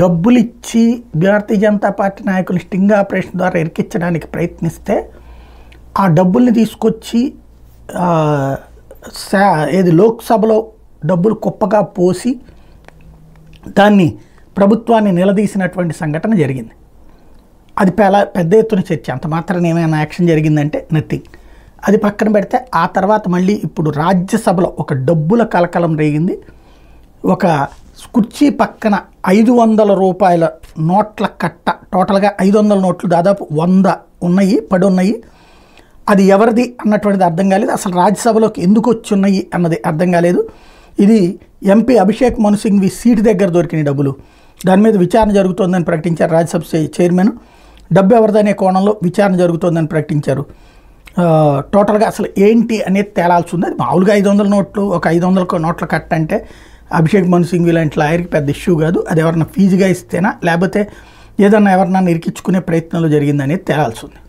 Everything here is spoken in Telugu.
డబ్బులు ఇచ్చి భారతీయ జనతా పార్టీ నాయకులు స్టింగ్ ఆపరేషన్ ద్వారా ఇరికించడానికి ప్రయత్నిస్తే ఆ డబ్బుల్ని తీసుకొచ్చి ఏది లోక్సభలో డబ్బులు కుప్పగా పోసి దాన్ని ప్రభుత్వాన్ని నిలదీసినటువంటి సంఘటన జరిగింది. అది పెద్ద ఎత్తున చర్చ. అంత మాత్రం ఏమైనా యాక్షన్ జరిగిందంటే నథింగ్. అది పక్కన పెడితే ఆ తర్వాత మళ్ళీ ఇప్పుడు రాజ్యసభలో ఒక డబ్బుల కలకలం రేగింది. ఒక కుర్చీ పక్కన 500 రూపాయల నోట్ల కట్ట, టోటల్గా 500 నోట్లు దాదాపు 100 ఉన్నాయి, పడి ఉన్నాయి. అది ఎవరిది అన్నటువంటిది అర్థం కాలేదు. అసలు రాజ్యసభలోకి ఎందుకు వచ్చి ఉన్నాయి అన్నది అర్థం కాలేదు. ఇది ఎంపీ అభిషేక్ మను సింఘ్వి సీటు దగ్గర దొరికిన డబ్బులు. దాని మీద విచారణ జరుగుతోందని ప్రకటించారు రాజ్యసభ చైర్మన్. డబ్బు ఎవరిదనే కోణంలో విచారణ జరుగుతోందని ప్రకటించారు. టోటల్గా అసలు ఏంటి అనేది తేలాల్సి ఉంది. అది మామూలుగా 500 నోట్లు, ఒక 500 నోట్ల కట్ట అంటే అభిషేక్ మను సింఘ్వి లాంటి లాయర్కి పెద్ద ఇష్యూ కాదు. అది ఎవరన్నా ఫీజుగా ఇస్తేనా లేకపోతే ఏదన్నా ఎవరన్నా ఇరికించుకునే ప్రయత్నంలో జరిగిందనేది తేలాల్సి ఉంది.